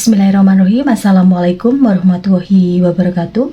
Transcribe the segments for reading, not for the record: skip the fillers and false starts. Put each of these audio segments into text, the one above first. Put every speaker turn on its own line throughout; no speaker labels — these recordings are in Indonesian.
Bismillahirrahmanirrahim. Assalamualaikum warahmatullahi wabarakatuh.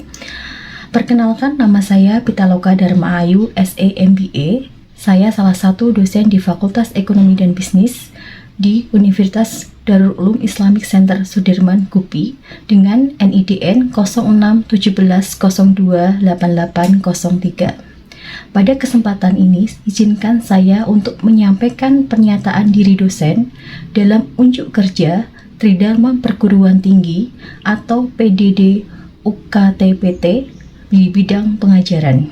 Perkenalkan, nama saya Pitaloka Dharma Ayu, SA MBA. Saya salah satu dosen di Fakultas Ekonomi dan Bisnis di Universitas Darul Ulum Islamic Center Sudirman, GUPI dengan NIDN 0617028803. Pada kesempatan ini, izinkan saya untuk menyampaikan pernyataan diri dosen dalam unjuk kerja Tridharma Perguruan Tinggi atau PDD UKTPT di bidang pengajaran.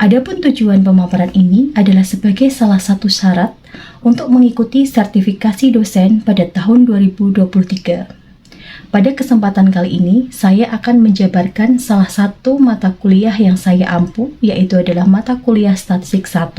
Adapun tujuan pemaparan ini adalah sebagai salah satu syarat untuk mengikuti sertifikasi dosen pada tahun 2023. Pada kesempatan kali ini, saya akan menjabarkan salah satu mata kuliah yang saya ampu, yaitu adalah mata kuliah Statistik 1,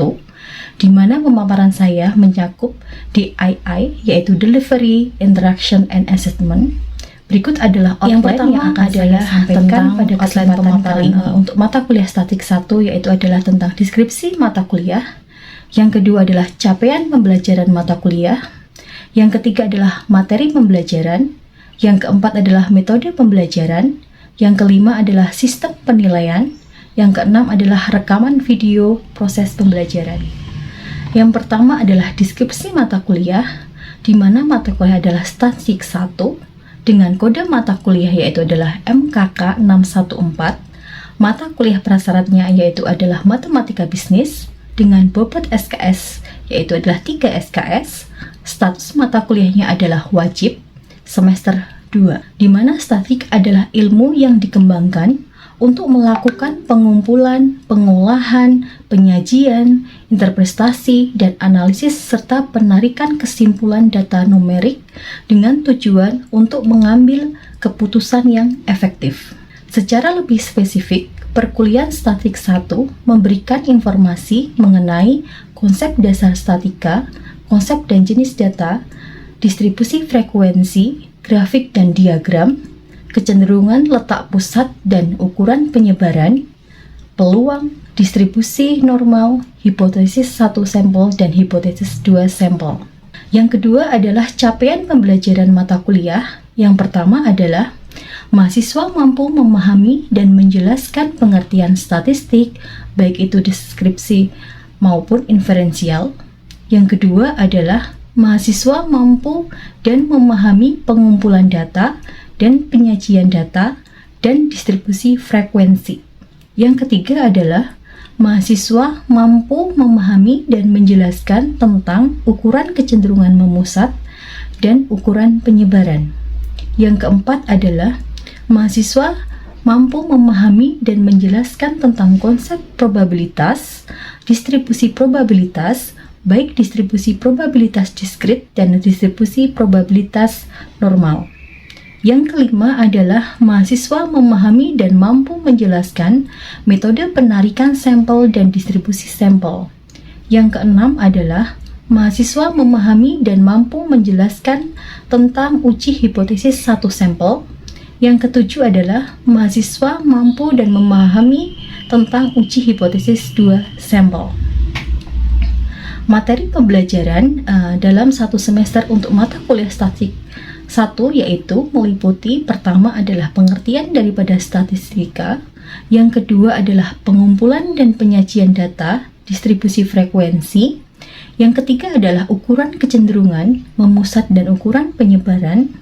di mana pemaparan saya mencakup DII, yaitu Delivery, Interaction, and Assessment. Berikut adalah outline yang akan saya sampaikan pada kesempatan kali ini. Untuk mata kuliah Statistik 1, yaitu adalah tentang deskripsi mata kuliah. Yang kedua adalah capaian pembelajaran mata kuliah. Yang ketiga adalah materi pembelajaran. Yang keempat adalah metode pembelajaran. Yang kelima adalah sistem penilaian. Yang keenam adalah rekaman video proses pembelajaran. Yang pertama adalah deskripsi mata kuliah, di mana mata kuliah adalah Statistik 1 dengan kode mata kuliah yaitu adalah MKK 614. Mata kuliah prasyaratnya yaitu adalah Matematika Bisnis dengan bobot SKS yaitu adalah 3 SKS. Status mata kuliahnya adalah wajib semester 2, di mana statistik adalah ilmu yang dikembangkan untuk melakukan pengumpulan, pengolahan, penyajian, interpretasi, dan analisis serta penarikan kesimpulan data numerik dengan tujuan untuk mengambil keputusan yang efektif. Secara lebih spesifik, perkuliahan Statistik 1 memberikan informasi mengenai konsep dasar statika, konsep dan jenis data, distribusi frekuensi, grafik dan diagram, kecenderungan letak pusat dan ukuran penyebaran, peluang, distribusi normal, hipotesis 1 sampel, dan hipotesis 2 sampel. Yang kedua adalah capaian pembelajaran mata kuliah. Yang pertama adalah mahasiswa mampu memahami dan menjelaskan pengertian statistik, baik itu deskripsi maupun inferensial. Yang kedua adalah mahasiswa mampu dan memahami pengumpulan data dan penyajian data dan distribusi frekuensi. Yang ketiga adalah mahasiswa mampu memahami dan menjelaskan tentang ukuran kecenderungan memusat dan ukuran penyebaran. Yang keempat adalah mahasiswa mampu memahami dan menjelaskan tentang konsep probabilitas, distribusi probabilitas, baik distribusi probabilitas diskrit dan distribusi probabilitas normal. Yang kelima adalah mahasiswa memahami dan mampu menjelaskan metode penarikan sampel dan distribusi sampel. Yang keenam adalah mahasiswa memahami dan mampu menjelaskan tentang uji hipotesis 1 sampel. Yang ketujuh adalah mahasiswa mampu dan memahami tentang uji hipotesis 2 sampel. Materi pembelajaran dalam satu semester untuk mata kuliah statistik 1 yaitu meliputi pertama adalah pengertian daripada statistika, yang kedua adalah pengumpulan dan penyajian data, distribusi frekuensi, yang ketiga adalah ukuran kecenderungan, memusat dan ukuran penyebaran,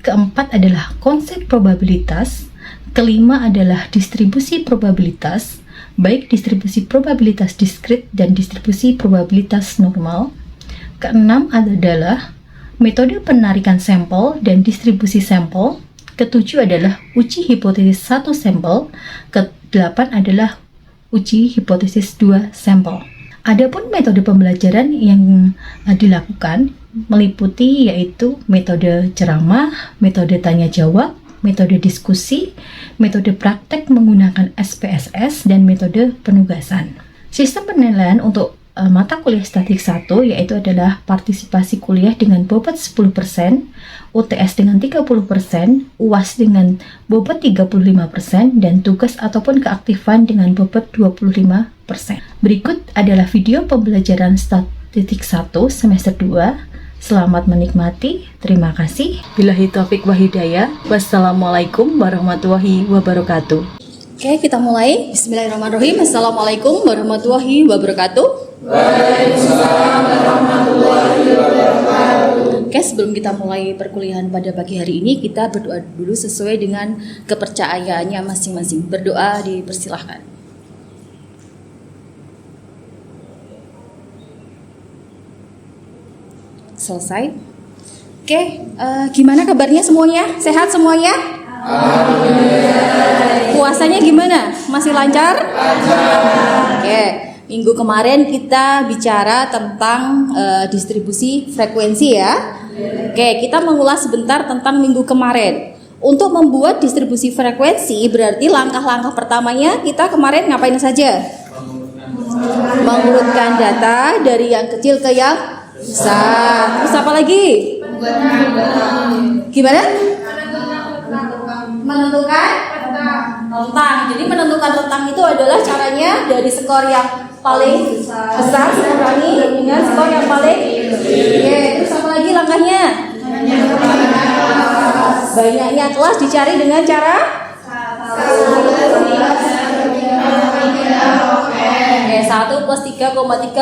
keempat adalah konsep probabilitas, kelima adalah distribusi probabilitas, baik distribusi probabilitas diskrit dan distribusi probabilitas normal, keenam adalah metode penarikan sampel dan distribusi sampel, ketujuh adalah uji hipotesis 1 sampel, kedelapan adalah uji hipotesis 2 sampel. Adapun metode pembelajaran yang dilakukan meliputi yaitu metode ceramah, metode tanya jawab, metode diskusi, metode praktek menggunakan SPSS, dan metode penugasan. Sistem penilaian untuk mata kuliah Statistik 1 yaitu adalah partisipasi kuliah dengan bobot 10%, UTS dengan 30%, UAS dengan bobot 35%, dan tugas ataupun keaktifan dengan bobot 25%. Berikut adalah video pembelajaran Statistik 1 semester 2 Selamat menikmati. Terima kasih. Billahi taufik wa hidayah. Wassalamualaikum warahmatullahi wabarakatuh.
Oke, kita mulai. Bismillahirrahmanirrahim. Assalamualaikum warahmatullahi wabarakatuh.
Waalaikumsalam warahmatullahi wabarakatuh.
Oke, sebelum kita mulai perkuliahan pada pagi hari ini, kita berdoa dulu sesuai dengan kepercayaannya masing-masing. Berdoa dipersilahkan. Selesai. Oke, gimana kabarnya semuanya? Sehat semuanya? Puasanya gimana? Masih lancar? Oke, minggu kemarin kita bicara tentang distribusi frekuensi ya. Oke, kita mengulas sebentar tentang minggu kemarin. Untuk membuat distribusi frekuensi berarti langkah-langkah pertamanya kita kemarin ngapain saja? Mengurutkan data dari yang kecil ke yang besar. Terus apa lagi? Gimana? Menentukan rentang. Jadi menentukan rentang itu adalah caranya dari skor yang paling besar dikurangi dengan skor yang paling oke. Terus apa lagi langkahnya? Banyaknya kelas dicari dengan cara Oke, 1 plus 3,3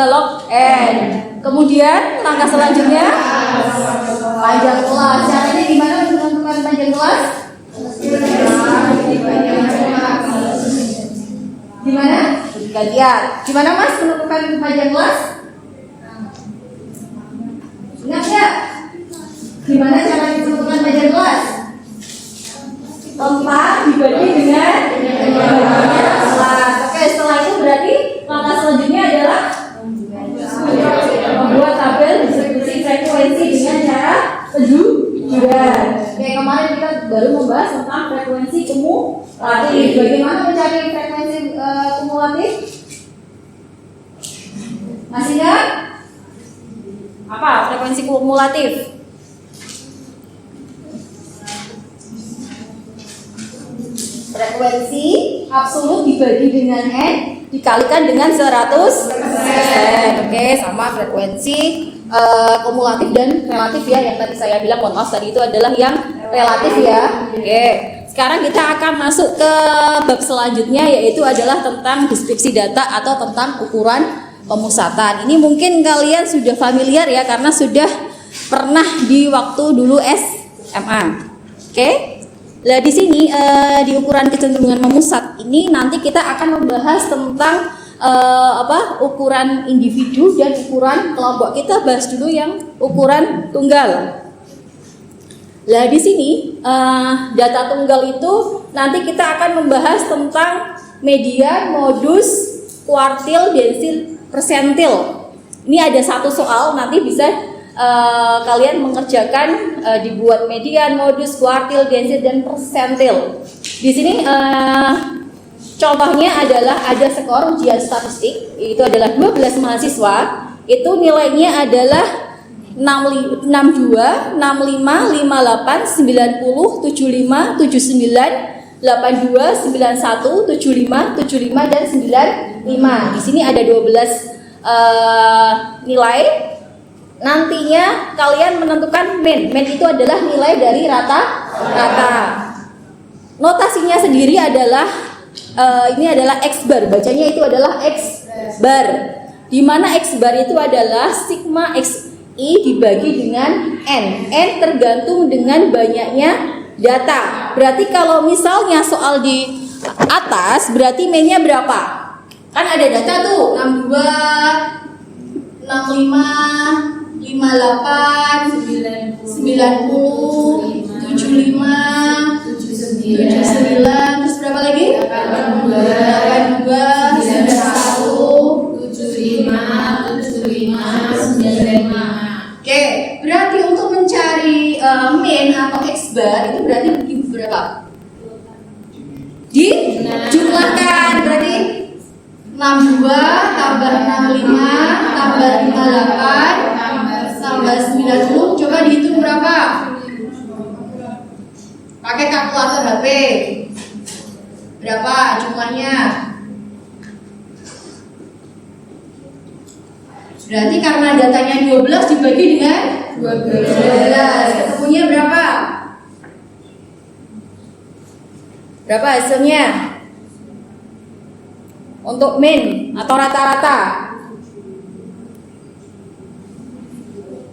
log N. Kemudian langkah selanjutnya panjang kelas. Caranya gimana menentukan panjang kelas? Gimana? Gantian. Gimana Mas menentukan panjang kelas? Ingat ya? Gimana cara menentukan panjang kelas? Rentang dibagi dengan kelas. Oke, setelah itu berarti langkah selanjutnya adalah membuat tabel distribusi frekuensi dengan cara penjujuran. Oke, kemarin kita baru membahas tentang frekuensi kumulatif. Bagaimana mencari frekuensi kumulatif? Masih ingat? Apa frekuensi kumulatif? Frekuensi absolut dibagi dengan N dikalikan dengan 100%. Oke, sama frekuensi kumulatif dan relatif ya. Yang tadi saya bilang, mohon maaf tadi itu adalah yang relatif ya. Oke, sekarang kita akan masuk ke bab selanjutnya, yaitu adalah tentang deskripsi data atau tentang ukuran pemusatan. Ini mungkin kalian sudah familiar ya, karena sudah pernah di waktu dulu SMA. Oke. Nah, di sini di ukuran kecenderungan memusat ini nanti kita akan membahas tentang ukuran individu dan ukuran kelompok. Kita bahas dulu yang ukuran tunggal. Nah, di sini data tunggal itu nanti kita akan membahas tentang median, modus, kuartil, densil, persentil. Ini ada satu soal nanti bisa kalian mengerjakan dibuat median, modus, kuartil, densil, dan persentil. Di sini contohnya adalah ada skor ujian statistik, itu adalah 12 mahasiswa, itu nilainya adalah 62, 65, 58, 90, 75, 79, 82, 91, 75, 75, dan 95. Di sini ada 12 nilai. Nantinya kalian menentukan min. Min itu adalah nilai dari rata-rata. Notasinya sendiri adalah ini adalah X bar. Bacanya itu adalah X bar. Di mana X bar itu adalah sigma XI dibagi dengan N. N tergantung dengan banyaknya data. Berarti kalau misalnya soal di atas berarti min-nya berapa? Kan ada data tuh 62, 65, 58, 90, 75, 79, terus berapa lagi? 82, 91, 75, 95. Oke, berarti untuk mencari min atau X bar itu berarti berapa? Dijumlahkan, berarti 62 tambah 65 tambah 58 tambah 90, coba dihitung berapa? Pakai kalkulator HP. Berapa jumlahnya? Berarti karena datanya 12 dibagi dengan 12. Ketemunya berapa? Berapa hasilnya? Untuk min atau rata-rata.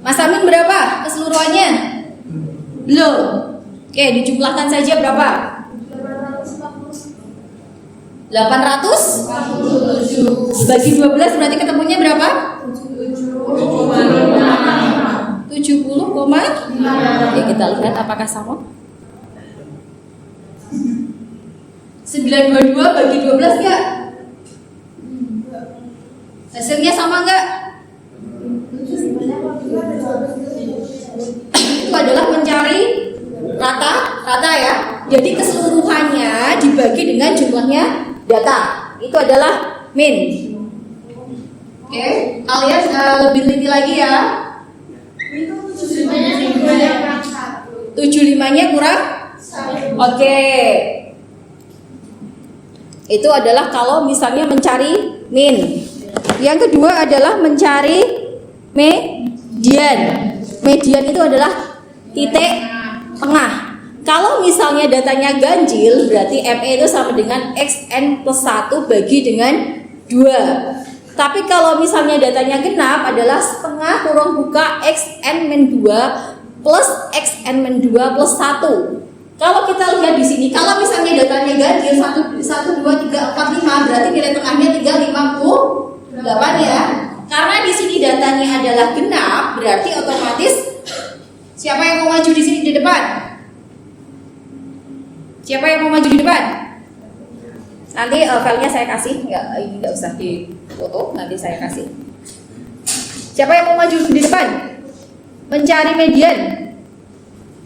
Mas Amin berapa keseluruhannya? Belum. Oke, dijumlahkan saja berapa? 800 bagi 12 berarti ketemunya berapa? 70, ya kita lihat apakah sama. 922 bagi 12 enggak? Hasilnya sama enggak? Itu adalah mencari rata ya. Jadi keseluruhannya dibagi dengan jumlahnya data. Itu adalah min. Oke, kalian lebih teliti lagi ya. 75-nya kurang? Oke. Itu adalah kalau misalnya mencari min. Yang kedua adalah mencari median. Median itu adalah titik tengah. Kalau misalnya datanya ganjil, berarti ME itu sama dengan XN plus 1 bagi dengan 2. Tapi kalau misalnya datanya genap adalah setengah kurang buka XN-2 plus XN-2 plus 1. Kalau kita lihat di sini, kalau misalnya datanya ganjil 1, 2, 3, 4, 5, berarti nilai tengahnya 358 ya. Karena di sini datanya adalah genap, berarti otomatis siapa yang mau maju di sini di depan? Siapa yang mau maju di depan? Nanti filenya saya kasih, ini nggak usah difoto, nanti saya kasih. Siapa yang mau maju di depan? Mencari median.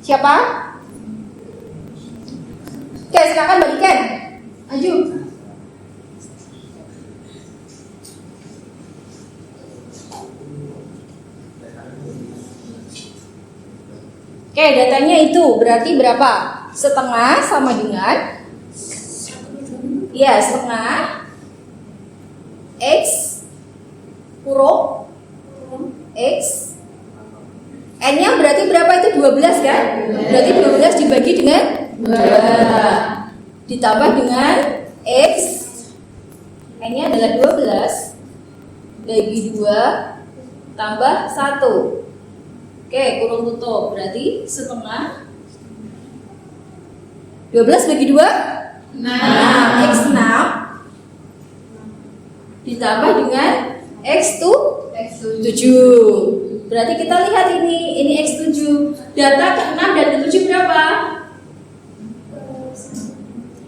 Siapa? Oke, silakan bagikan. Maju. Oke, datanya itu berarti berapa? Setengah sama dengan setengah X kurung X. N-nya berarti berapa itu? 12 kan? Berarti 12 dibagi dengan 2 ditambah dengan X. N-nya adalah 12 bagi 2 tambah 1. Oke, kurung tutup berarti setengah 12 bagi 2 6. X 6 ditambah dengan X 7. Berarti kita lihat ini X 7. Data ke-6 dan ke-7 berapa?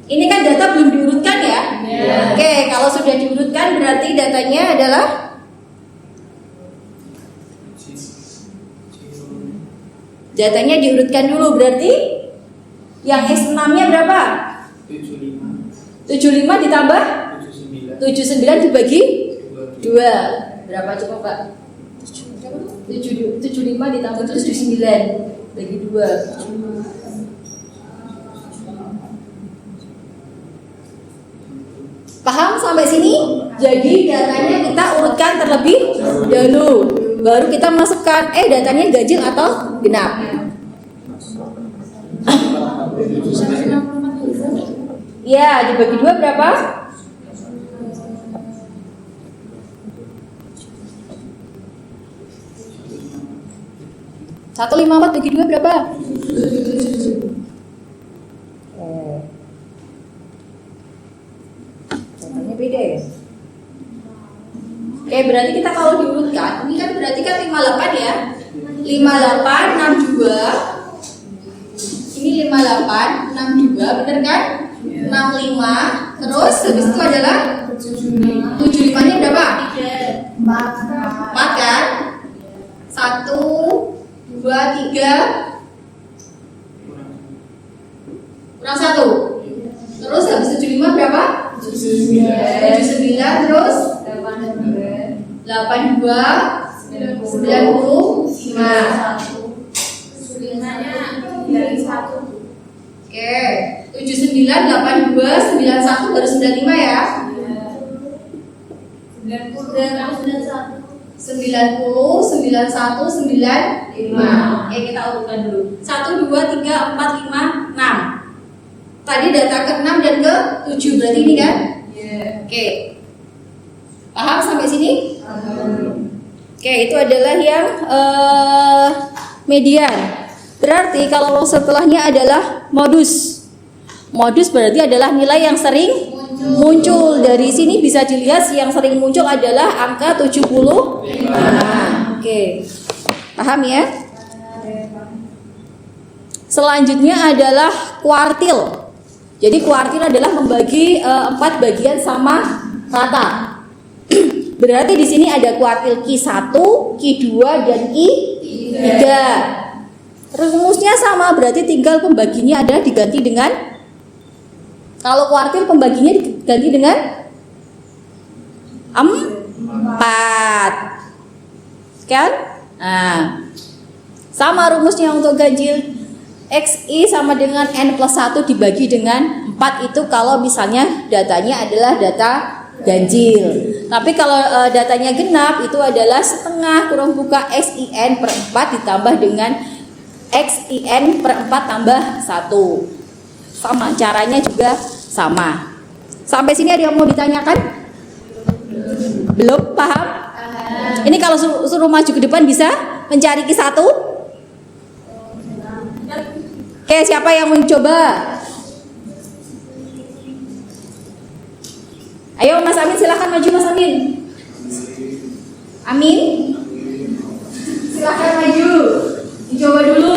Ini kan data belum diurutkan ya? Oke, kalau sudah diurutkan berarti datanya adalah diurutkan dulu, berarti yang X6-nya berapa? 75 ditambah 79 dibagi 2. Berapa coba Pak? 75 ditambah 79 bagi 2. Paham sampai sini? Jadi datanya kita urutkan terlebih dahulu, baru kita masukkan datanya ganjil atau genap. Ya, dibagi 2 berapa? 154 bagi 2 berapa? Contohnya beda ya. Oke, berarti kita kalau diurutkan, ini kan berarti kan 58 ya. 58, 62. Ini 58, 62, bener kan? 65, terus habis itu adalah 75-nya berapa? 4 kan? 1, 2, 3 kurang 1. Terus habis 75 berapa? 79 terus 82 95. Oke, 79 82 91 baru 95 ya. 91 90, 91, 95. Oke, kita urutkan dulu. 1, 2, 3, 4, 5, 6. Tadi data ke-6 dan ke-7, berarti ini kan? Oke. Paham sampai sini? Oke, itu adalah yang median. Berarti kalau setelahnya adalah modus. Modus berarti adalah nilai yang sering muncul. Dari sini bisa dilihat yang sering muncul adalah angka 75. Oke. Paham ya? Selanjutnya adalah kuartil. Jadi kuartil adalah membagi 4 bagian sama rata. Berarti di sini ada kuartil Q1, Q2 dan Q3. Rumusnya sama, berarti tinggal pembaginya ada diganti dengan, kalau kuartil pembaginya diganti dengan 4. Kan? Nah, sama rumusnya untuk ganjil. XI sama dengan N plus 1 dibagi dengan 4 itu kalau misalnya datanya adalah data ganjil. Tapi kalau datanya genap itu adalah setengah kurang buka XIN per 4 ditambah dengan XIN per 4 tambah 1. Sama, caranya juga sama. Sampai sini ada yang mau ditanyakan? Belum paham? Ini kalau suruh maju ke depan bisa mencari Q1? Oke, siapa yang mencoba? Ayo Mas Amin, silahkan maju Mas Amin. Amin, silahkan maju. Dicoba dulu.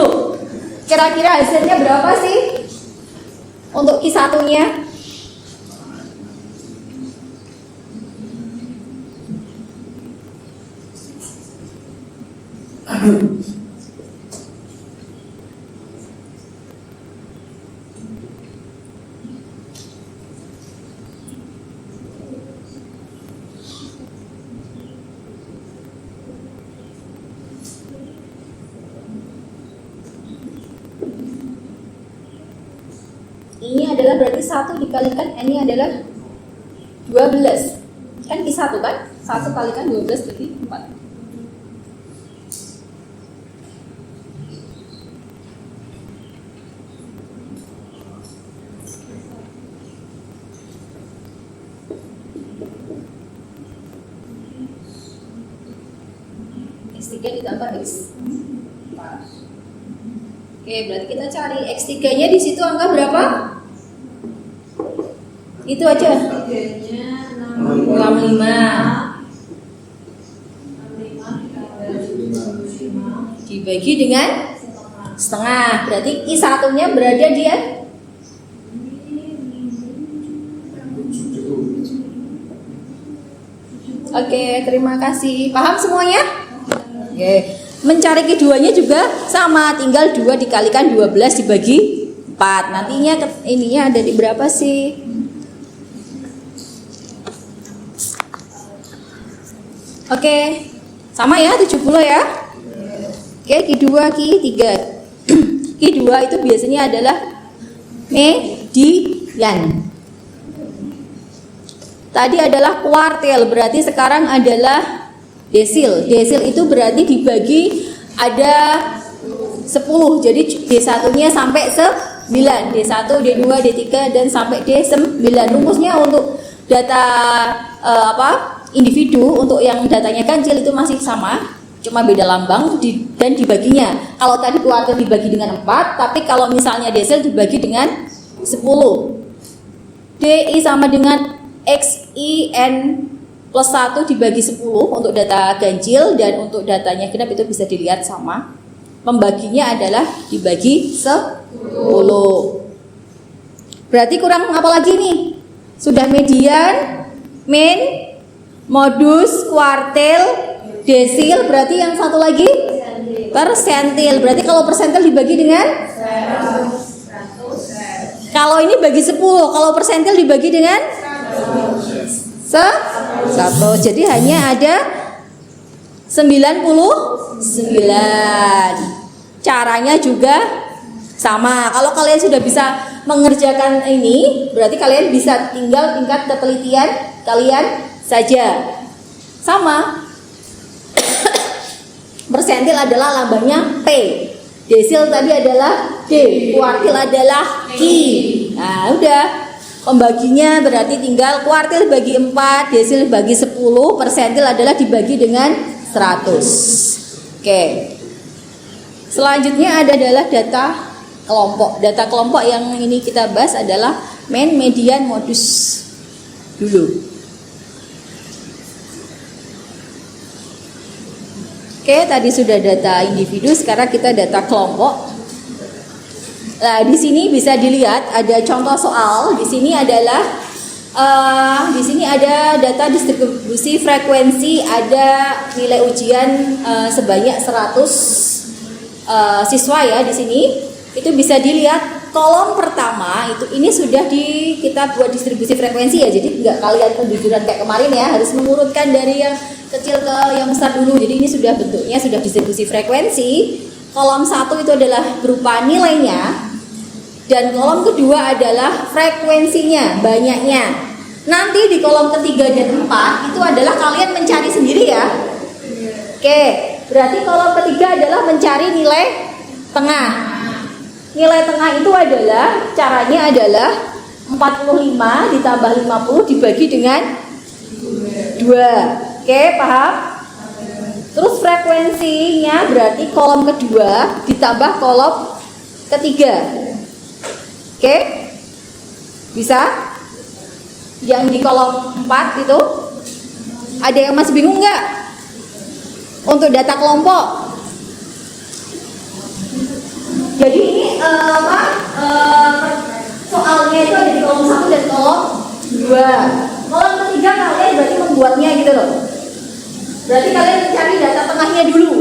Kira-kira hasilnya berapa sih untuk Q1-nya? Ini adalah berarti 1 dikalikan N ini adalah 12. Kan Q1 kan? 1 kalikan 12 berarti 4. X3 ditambah X. Oke, berarti kita cari X3-nya di situ angka berapa? Itu aja. 65. Dibagi dengan setengah. Berarti I1-nya berada di Oke, terima kasih. Paham semuanya? Oke. Mencari keduanya juga sama, tinggal 2 dikalikan 12 dibagi 4. Nantinya ininya ada di berapa sih? Oke. Sama ya, 70 ya. Oke, Q2, Q3. Q2 itu biasanya adalah median. Tadi adalah kuartil, berarti sekarang adalah desil. Desil itu berarti dibagi ada 10. Jadi D1-nya sampai 9. D1, D2, D3 dan sampai D9. Rumusnya untuk data individu, untuk yang datanya ganjil itu masih sama, cuma beda lambang dan dibaginya. Kalau tadi kuartil dibagi dengan 4, tapi kalau misalnya desil dibagi dengan 10. DI sama dengan XIN plus 1 dibagi 10 untuk data ganjil, dan untuk datanya genap itu bisa dilihat sama. Pembaginya adalah dibagi 10. Berarti kurang apa lagi nih? Sudah median, min, modus, kuartil, desil, berarti yang satu lagi persentil. Berarti kalau persentil dibagi dengan? Kalau ini bagi 10, kalau persentil dibagi dengan? 1. Jadi hanya ada 99. Caranya juga sama. Kalau kalian sudah bisa mengerjakan ini, berarti kalian bisa tinggal tingkat ketelitian kalian saja. Sama. persentil adalah lambangnya P, desil tadi adalah D, kuartil adalah Q. Nah udah, pembaginya berarti tinggal kuartil bagi 4, desil bagi 10, persentil adalah dibagi dengan 100. Oke. Selanjutnya adalah data kelompok. Data kelompok yang ini kita bahas adalah mean, median, modus dulu. Oke, tadi sudah data individu, sekarang kita data kelompok. Nah, di sini bisa dilihat ada contoh soal. Di sini adalah di sini ada data distribusi frekuensi, ada nilai ujian sebanyak 100 siswa ya di sini. Itu bisa dilihat kolom pertama itu ini sudah kita buat distribusi frekuensi ya. Jadi nggak kalian pembujuran kayak kemarin ya, harus mengurutkan dari yang kecil ke yang besar dulu. Jadi ini sudah bentuknya sudah distribusi frekuensi. Kolom 1 itu adalah berupa nilainya, dan kolom kedua adalah frekuensinya, banyaknya. Nanti di kolom ketiga dan 4 itu adalah kalian mencari sendiri ya. Oke, berarti kolom ketiga adalah mencari nilai tengah. Nilai tengah itu adalah caranya adalah 45 ditambah 50 dibagi dengan 2. Oke, paham? Terus frekuensinya berarti kolom kedua ditambah kolom ketiga. Oke? Bisa? Yang di kolom 4 itu ada yang masih bingung nggak? Untuk data kelompok. Jadi ini soalnya itu ada di kolom 1 dan kolom 2. Kolom ketiga kalian berarti membuatnya gitu loh. Berarti kalian mencari data tengahnya dulu.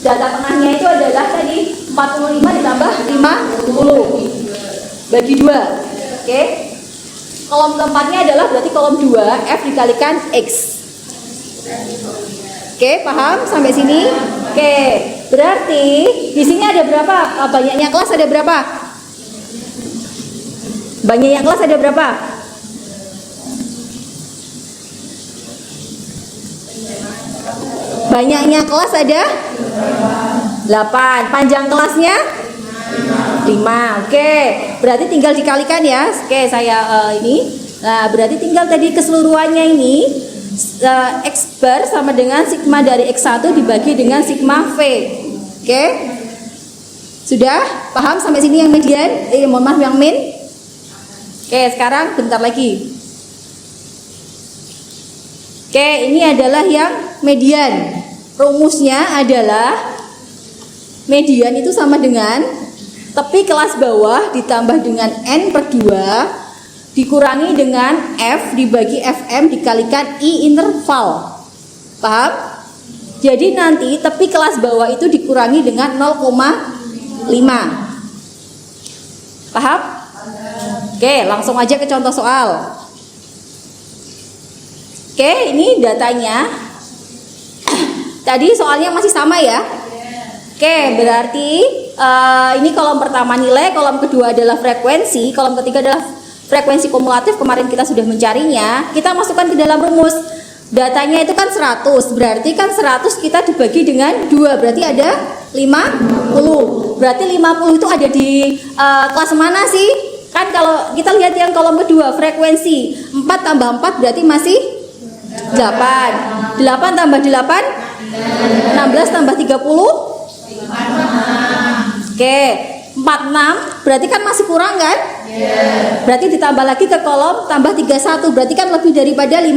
Data tengahnya itu adalah tadi 45 ditambah 50 bagi 2. Oke. Kolom keempatnya adalah berarti kolom 2 F dikalikan X. Oke, paham sampai sini? Oke. Berarti di sini ada berapa? Banyaknya kelas ada berapa? Banyaknya kelas ada berapa? Banyaknya kelas ada 8. Panjang kelasnya 5. Oke, berarti tinggal dikalikan ya. Oke, saya ini. Nah, berarti tinggal tadi keseluruhannya ini X bar sama dengan sigma dari X1 dibagi dengan sigma V. Oke. Sudah paham sampai sini yang median? Mohon maaf yang min. Oke, sekarang bentar lagi. Oke, ini adalah yang median. Rumusnya adalah median itu sama dengan tepi kelas bawah ditambah dengan N per 2 dikurangi dengan F dibagi FM dikalikan I interval. Paham? Jadi nanti tepi kelas bawah itu dikurangi dengan 0,5. Paham? Oke, langsung aja ke contoh soal. Oke, ini datanya. Tadi soalnya masih sama ya. Oke, berarti ini kolom pertama nilai, kolom kedua adalah frekuensi, kolom ketiga adalah frekuensi kumulatif. Kemarin kita sudah mencarinya. Kita masukkan ke dalam rumus. Datanya itu kan 100, berarti kan 100 kita dibagi dengan 2, berarti ada 50. Berarti 50 itu ada di kelas mana sih? Kan kalau kita lihat yang kolom kedua, frekuensi 4 tambah 4 berarti masih 8. 8 tambah 8 16 tambah 30. Oke, 46 berarti kan masih kurang kan? Berarti ditambah lagi ke kolom tambah 31, berarti kan lebih daripada 5.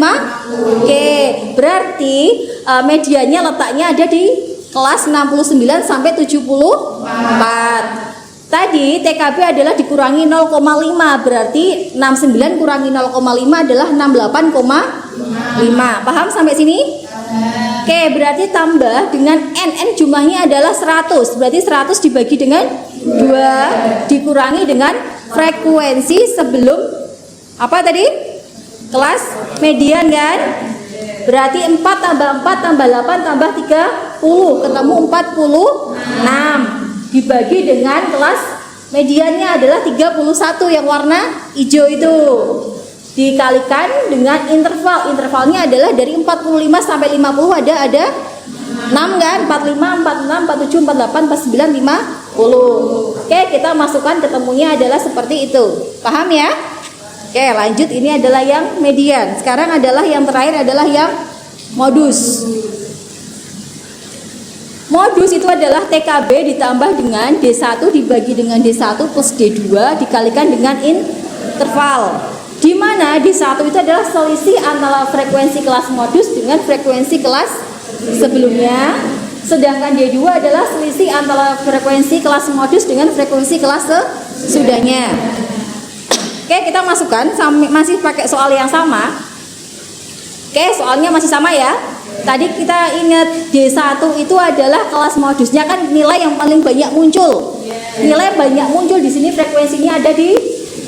Oke, berarti mediannya letaknya ada di kelas 69 sampai 74. Tadi TKB adalah dikurangi 0,5, berarti 69 kurangi 0,5 adalah 68,5. Paham sampai sini? Oke, berarti tambah dengan N jumlahnya adalah 100. Berarti 100 dibagi dengan 2 dikurangi dengan frekuensi sebelum apa tadi? Kelas median kan? Berarti 4 tambah 4 tambah 8 tambah 30 ketemu 46 dibagi dengan kelas mediannya adalah 31 yang warna hijau itu dikalikan dengan intervalnya adalah dari 45 sampai 50 ada 6 kan? 45, 46, 47, 48, 49, 50. Oke, kita masukkan ketemunya adalah seperti itu. Paham ya? Oke, lanjut, ini adalah yang median. Sekarang adalah yang terakhir adalah yang modus. Modus itu adalah TKB ditambah dengan D1 dibagi dengan D1 plus D2 dikalikan dengan interval. Di mana D1 itu adalah selisih antara frekuensi kelas modus dengan frekuensi kelas sebelumnya. Sedangkan D2 adalah selisih antara frekuensi kelas modus dengan frekuensi kelas sesudahnya. Oke, kita masukkan, masih pakai soal yang sama. Oke, soalnya masih sama ya. Tadi kita ingat D1 itu adalah kelas modusnya kan nilai yang paling banyak muncul. Nilai banyak muncul di sini frekuensinya ada di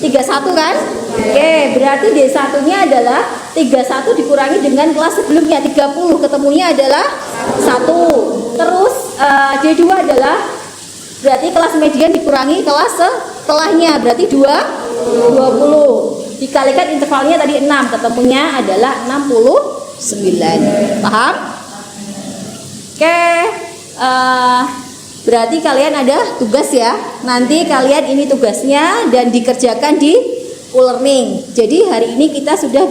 31 kan? Oke, berarti D1-nya adalah 31 dikurangi dengan kelas sebelumnya 30, ketemunya adalah 1. Terus D2 adalah berarti kelas median dikurangi kelas setelahnya berarti 20. Dikalikan intervalnya tadi 6, ketemunya adalah 69. Paham? Oke, berarti kalian ada tugas ya. Nanti kalian ini tugasnya dan dikerjakan di e-learning. Jadi hari ini kita sudah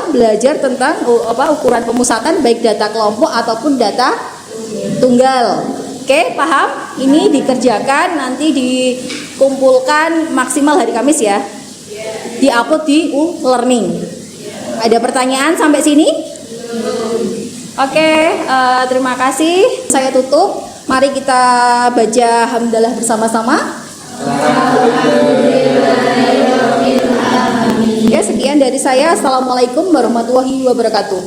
belajar tentang ukuran pemusatan baik data kelompok ataupun data tunggal. Oke, paham? Ini dikerjakan nanti dikumpulkan maksimal hari Kamis ya. Di-upload di e-learning. Ada pertanyaan sampai sini? Oke, terima kasih. Saya tutup. Mari kita baca hamdalah bersama-sama. Oke, sekian dari saya. Assalamualaikum warahmatullahi wabarakatuh.